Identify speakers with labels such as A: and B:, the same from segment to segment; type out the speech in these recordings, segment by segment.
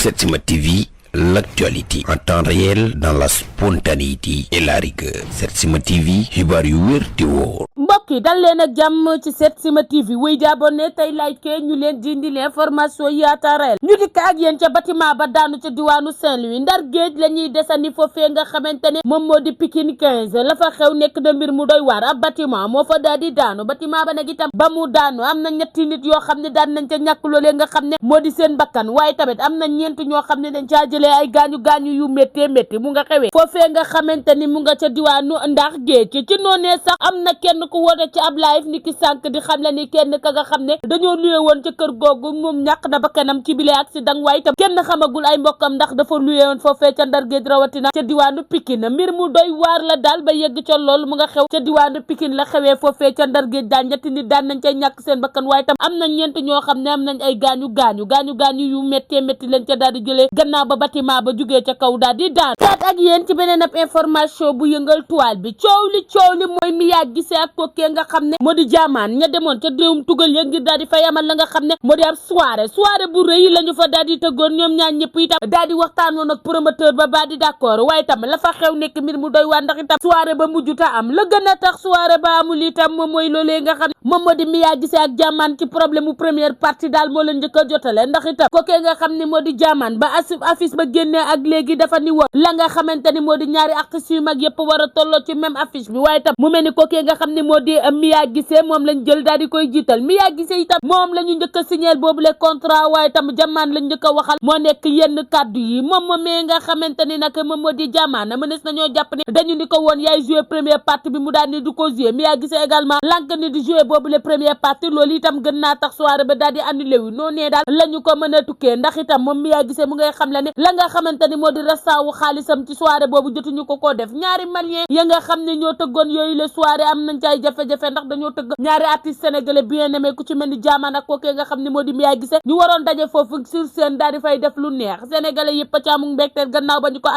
A: Setsima TV, l'actualité en temps réel dans la spontanéité et la rigueur. Setsima TV, xibaar yu wér te wóor.
B: mbokk yi dal leen ak jàmm ci Setsima TV wéy di abonné tey like ñu leen di indi l'information yi à temps réel ñu dikk ak yéen ca bâtiment ba daanu ca diwaanu Saint-Louis ndar géej la ñuy desandi foofee nga xamante ne moom moo di Pikine 15 la fa xew nekk na mbir mu doy waar ab bâtiment moo fa daal di daanu bâtiment ba nag itam ba mu daanu am na ñetti nit yoo xam ne daan nañ ca ñàkk loolee nga xam ne moo di seen bakkan waaye tamit am na ñeent ñoo xam ne dañ caa jëlee ay gaañu yu méttee métti mu nga xewee foofee nga xamante ni mu nga ca diwaanu ndax géej ci noonee sax am na kenn ku woote ci ab live ni ki sànk di xam le ni kenn ka nga xam ne dañoo luye woon ca kër googu moom ñàkk na bakkanam ci bile accident waaye itam kenn xamagul ay mbokkam ndax dafa luye woon foofee ca ndar géej rawatina ca diwaanu Pikine mbir mu doy waar la daal ba yegg ca loolu mu nga xew ca diwaanu Pikine la xewee foofee ca ndar géej daal ñetti nit daan nañ cay ñàkk seen bakkan waaye itam am na ñeent ñoo xam ne am nañ ay gaañu yu méttee métti lañ ca daal di jëlee gannaaw ba bâtiment ba jugee ca kaw daal di daan taat ak yéen ci beneen ab information bu yëngal toile bi coow li mooy Mia Guissé ak kookee nga xam ne moo di jaamaan ña demoon ca réewum tugal ya ngir daal di fay amal la nga xam ne moo di ab soirée bu rëy la ñu fa daal di tëggoon ñoom ñaar ñëpp itam daal di waxtaanoon ak promoteur ba di d'accord waaye itam la fa xew nekk mbir mu doy waar ndax itam soirée ba mujjuta am la gën a tax soirée ba amul itam moom mooy loolee nga xam ne moom moo di Mia Guissé ak jaamaan ci problème mu première partie daal moo leen njëkk a jotale ndax itam kookee nga xam ne moo di jaamaan ba affiche ba génnee ak léegi dafa ni woon la nga xamante ni moo di ñaari artistes yu mag yëpp war a tolloo ci même affiche bi waaye itam mu mel ni kookee nga xam ne moo di Mia Guissé moom lañ jël daal di koy jiital Mia Guissé itam moom la ñu njëkk a signé boobu le contrat waaye itam jaamaan lañ njëkk a waxal moo nekk yenn kàddu yi moom moomee nga xamante ni nag moom moo di jaamaan mënees nañoo jàpp ni dañu ni ko woon yaay jouer première partie bi mu daal ni du ko jouer Mia Guissé également lànk ni di jouer boobu le première partie loolu itam gën naa tax soirée ba daal di annulé wu noonu daal la ñu ko mën a tukkee ndax itam moom Mia Guissé mu ngay xam la ne la nga xamante ni moo di rastaawu xaalisam ci soirée boobu jotuñu ko def ñaari malien ya nga xam ne ñoo tëggoon yooyu le soirée am nañ ci ay jafe-jafe ndax dañoo tëgg ñaari artiste sénégalais bien aimé ku ci mel ni jaamaan ak kookee nga xam ne moo di Mia Guissé ñu waroon daje foofu sur scène daal di fay def lu neex sénégalais yëpp a ci amul mbégteel gannaaw ba ñu ko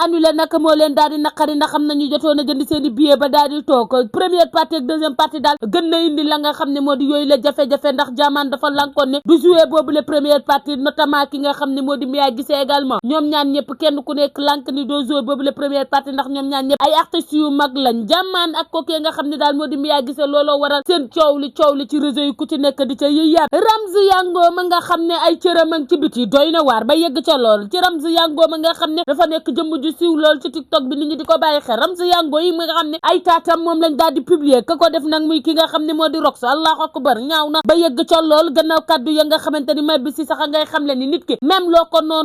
B: annulé nag moo leen daal di naqari ndax xam nañu jotoon a jënd seen i billet ba daal di toog première partie ak deuxième partie daal gën na indi la nga xam ne moo di yooyu la jafe-jafe ndax jaamaan dafa lankoon ne du jouer boobu le première partie notamment ki nga xam ne moo di Mia Guissé également ñoom ñaan ñëpp kenn ku nekk lank ni doo jouer boobu le première partie ndax ñoom ñaan ñëpp ay artistes yu mag lañ jaamaan ak kookee nga xam ne daal moo di Mia Guissé looloo waral seen coow li ci réseau yi ku ci nekk di ca yëyaat Ramzy Yango ma nga xam ne ay cëram ak ci biti doy na waar ba yegg ca lool ci Ramzy Yango ma nga xam ne dafa nekk jëmm ju siiw lool ci TikTok bi nit ñi di ko bàyyi xel Ramzy Yango yi ma nga xam ne ay taatam moom lañ daal di publier ka ko def nag muy ki nga xam ne moo di Rox Allahu akbar ñaaw na ba yegg ca lool gannaaw kaddu ya nga xamante ni may bi si sax a ngay xam le ni nit ki même loo ko non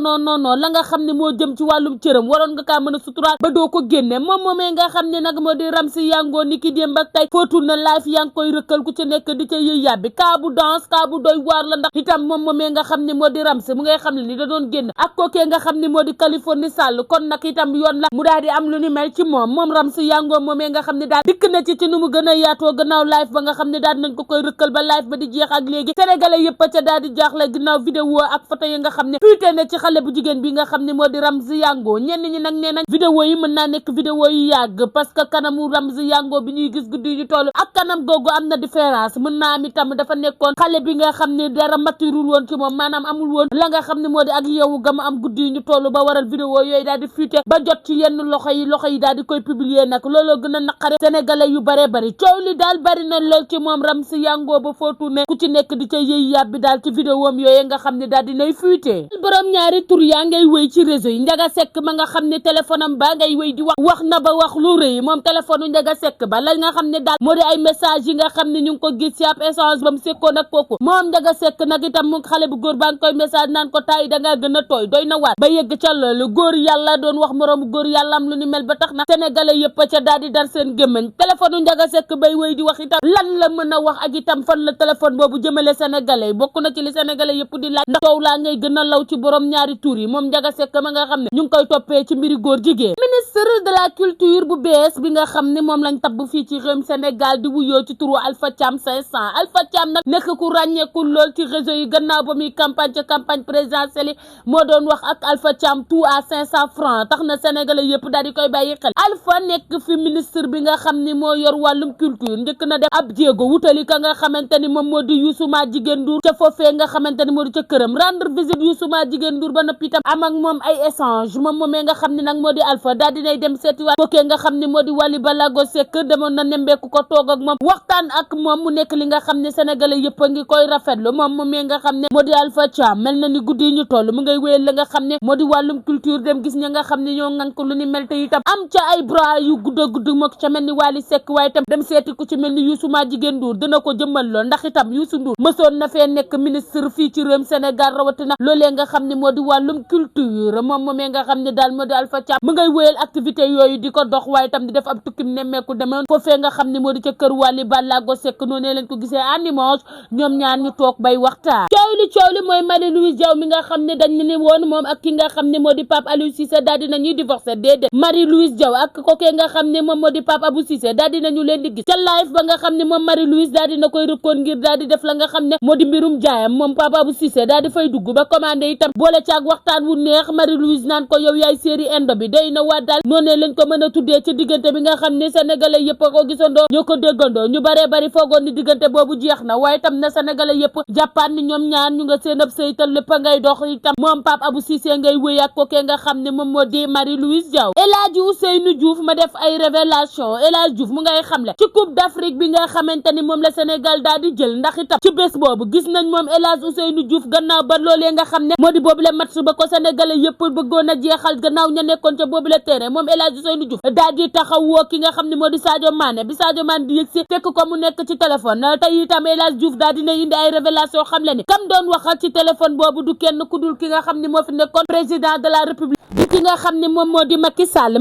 B: la nga xam ne moo jëm ci wàllum cëram waroon nga kaa mën a suturaal ba doo ko génne moom moomee nga xam ne nag moo di Ramzy Yango ni ki démb ak tey footul na live yaa ngi koy rëkkal ku ci nekk di ca yëy yàbbi kaa bu danse kaa bu doy waar la ndax itam moom moomee nga xam ne moo di Ramzy mu ngay xam ne ni da doon génn ak kookee nga xam ne moo di Californie Sall kon nag itam yoon la mu daal di am lu ni mel ci moom Ramzy Yango moomee nga xam ne daal dikk na ci nu mu gën a yaatoo gannaaw live ba nga xam ne daal nañ ko koy rëkkal ba live ba di jeex ak léegi sénégalais yëpp ca daal di jaaxle ginnaaw vidéo ak photo yi nga xam ne fuité na ci xale bu jigéen bi nga xam ne moo di Ramzy Yango ñenn ñi nag nee nañ vidéo yi mën naa nekk vidéo yu yàgg parce que kanamu Ramzy Yango bi ñuy gis guddi ñu toll ak kanam googu am na différence mën naa am itam dafa nekkoon xale bi nga xam ne dara maturul woon ci moom maanaam amul woon la nga xam ne moo di ak yow gama am guddi ñu toll ba waral vidéo yooyu daal di fuité ba jot ci yenn loxo yi daal di koy publier nag looloo gën a naqare sénégalais yu bare bari coow li daal bari na lool ci moom Ramzy Yango ba footu ne ku ci nekk di ca yëy yàbbi daal ci vidéo am yooyu nga xam ne daal di nay fuité borom ñaari tur yaa ngay wéy ci réseau yi Ndiaga Seck ma nga xam ne téléphone am ba ngay wéy di wax na ba wax lu rëy moom téléphone u Ndiaga Seck ba la nga xam ne daal moo di ay message yi nga xam ne ñu ngi ko gis ci ab échange ba mu sekkoon ak kooku moom Ndiaga Seck nag itam mu xale bu góor baa ngi koy message naan ko taay dangaa gën a tooy doy na waar ba yegg ca loolu góor yàlla doon wax moroomu góor yàlla am lu ni mel ba tax na sénégalais yëpp ca daal di dar seen gémmañ téléphone u Ndiaga Seck bay wéy di wax itam lan la mën a wax ak itam fan la téléphone boobu jëmale sénégalais bokk na ci li sénégalais yëpp di laaj ndax coow laa ngay gën a law ci borom ñaari tur yi moom Ndiaga Seck ma nga xam ne ñu ngi koy toppee ci mbiri góor jigéen. ministre de la culture bu bees bi nga xam ne moom lañ tabb fii ci réewum Sénégal di wuyoo ci turu Alpha Thiam 500 Alpha Thiam nag nekk ku ràññeeku lool ci réseau yi gannaaw ba muy campagne ca campagne présidentielle moo doon wax ak Alpha Thiam tout à 500 francs tax na sénégalais yëpp daal di koy bàyyi xel. Alpha nekk fi ministre bi nga xam ni moo yor wàllum culture njëkk na def ab jéego wutali ka nga xamante ni moom moo di Youssou Madjiguène Ndour ca foofee nga xamante ni moo di ca këram rendre visite Youssou Madjiguène Ndour ba noppi itam am ak moom ay échange moom moomee nga xam ne nag moo di Alpha daal dinay dem seeti waat kookee nga xam ne moo di Wally Ballago Seck demoon na nembeeku ko toog ak moom waxtaan ak moom mu nekk li nga xam ne sénégalais yëpp a ngi koy rafetlu moom moomee nga xam ne moo di Alpha Thiam mel na ni guddi yi ñu toll mu ngay wéyal la nga xam ne moo di wàllum culture dem gis ña nga xam ne ñoo ngank lu ni mel te itam am ca ay bras yu gudd a gudd moo ca mel ni Wally Seck waaye itam dem seeti ku ci mel ni Youssou Madjiguène Ndour dina ko jëmmal lool ndax itam Youssou Ndour mësoon na fee nekk ministre fii ci réewum Sénégal rawatina loolee nga xam ne moo di wàllum culture moom moomee nga xam ne daal moo di Alpha Thiam mu ngay wéyal activité yooyu di ko dox waaye itam di def ab tukkim nemmeeku demoon foofee nga xam ne moo di ca kër Wally Ballago Seck noonu leen ko gisee en image ñoom ñaar ñu toog bay waxtaan. coow li mooy Marie-Louise Diaw mi nga xam ne dañ ne woon moom ak ki nga xam ne moo di Pape Aliou Cissé daal dina ñuy divorcé déedéet Marie-Louise Diaw ak kookee nga xam ne moom moo di Pape Abou Cissé daal dinañu leen di gis ca live ba nga xam ne moom Marie-Louise daal dina koy rëkkoon ngir daal di def la nga xam ne moo di mbirum jaayam moom Pape Abou Cissé daal di fay dugg ba commandé itam boole caag waxtaan wu neex Marie-Louise naan ko yow yaay série indo bi day na waa daal noonee lañ ko mën a tuddee ci diggante bi nga xam ne sénégalais yëpp a ko gisandoo ñoo ko déggandoo ñu baree bari foogoon ni diggante boobu jeex na waaye itam na sénégalais yëpp jàppaat ni ñoom ñaar ñu nga seen ab sëytal lépp a ngay dox itam moom Pape Abou Cissé ngay wéy ak kookee nga xam ne moom moo di Marie-Louise Diaw. El Hadji Ousseynou Diouf ma def ay révélation El Hadji Diouf mu ngay xamle ci coupe d'Afrique bi nga xamante ni moom la Sénégal daal di jël ndax itam ci bés boobu gis nañ moom El Hadji Ousseynou Diouf gannaaw ba loolee nga xam ne moo di boobu le match ba ko sénégalais yëpp bëggoon a jeexal gannaaw ña nekkoon ca boobu le terrain moom El Hadji Ousseynou Diouf daal di taxaw woo ki nga xam ne moo di Sadio Mané bi Sadio Mané di yëg si fekk ko mu nekk ci téléphone tey itam El Hadji Diouf daal dina indi ay révélation xam le ni kam doon waxal ci téléphone boobu du kenn ku dul ki nga xam ne moo fi nekkoon président de la république di ki nga xam ne moom moo di Macky Sall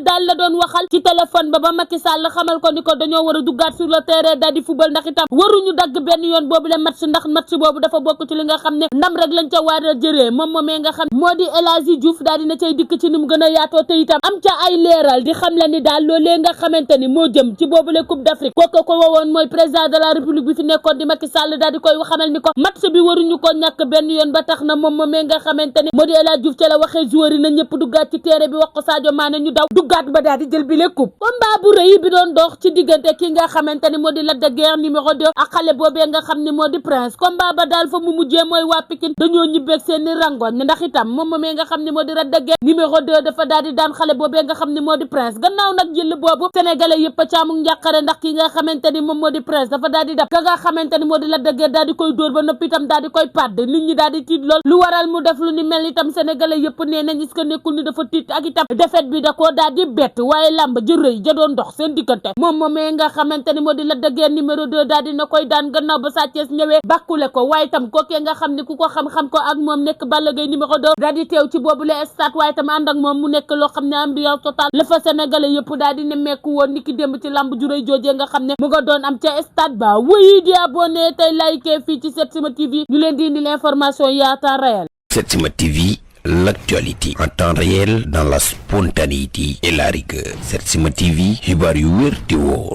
B: daal la doon waxal ci téléphone ba Macky Sall xamal ko ni ko dañoo war a duggaat sur le terrain daal di football ndax itam waruñu dagg benn yoon boobu le match ndax match boobu dafa bokk ci li nga xam ne ndam rek lañ ca war a jëree moom moomee nga xam moo di El Hadji Diouf daal dina cay dikk ci ni mu gën a yaatoo te itam am ca ay leeral di xam le ni daal loolee nga xamante ni moo jëm ci boobu le coupe d'Afrique kooku ko wowoon mooy président de la république bi fi nekkoon di Macky Sall daal di koy xamal ni ko match bi waruñu ko ñàkk benn yoon ba tax na moom moomee nga xamante ni moo di El Hadji Diouf ca la waxee joueur yi na ñëpp duggaat ci terrain bi wax ko Sadio Mané ñu daw duggaat ba daal di jël bi le coupe combat bu rëy bi doon dox ci diggante ki nga xamante ni moo di Lac de Guiers numéro 2 ak xale boobee nga xam ni moo di Prince combat ba daal fa mu mujjee mooy waa Pikine dañoo ñibbeeg seeni rangoñ ndax itam moom moomee nga xam ni moo di Lac de Guiers numéro 2 dafa daal di daan xale boobee nga xam ni moo di Prince gannaaw nag jël boobu sénégalais yëpp a caamuk njàqare ndax ki nga xamante ni moom moo di Prince dafa daal di dab ka nga xamante ni moo di Lac de Guiers daal di koy dóor ba noppi itam daal di koy pàdd nit ñi daal di tiit lool lu waral mu def lu ni mel itam sénégalais yëpp nee nañ est-ce que nekkul ni dafa tiit ak itam défaite bi da koo daal di bett waaye lamb ji rëy ja doon dox seen diggante moom moomee nga xamante ni moo di Lac de Guiers numéro 2 daal di na koy daan gannaaw ba Sa Thiès ñëwee bàkkule ko waaye itam kookee nga xam ni ku ko xam-xam ko ak moom nekk Balla Gaye numéro 2 daal di teew ci boobu le stade waaye itam ànd ak moom mu nekk loo xam ne ambiance totale la fa sénégalais yëpp daal di nemmeeku woon ni ki démb ci lamb ju rëy joojee nga xam ne mu nga doon am ca stade ba wuy di abonné tey like fii ci Setsima TV ñu leen di indi l'information yi à temps réel.
A: Setsima TV, l'actualité en temps réel dans la spontanéité et la rigueur. Setsima TV, xibaar yu wér te wóor.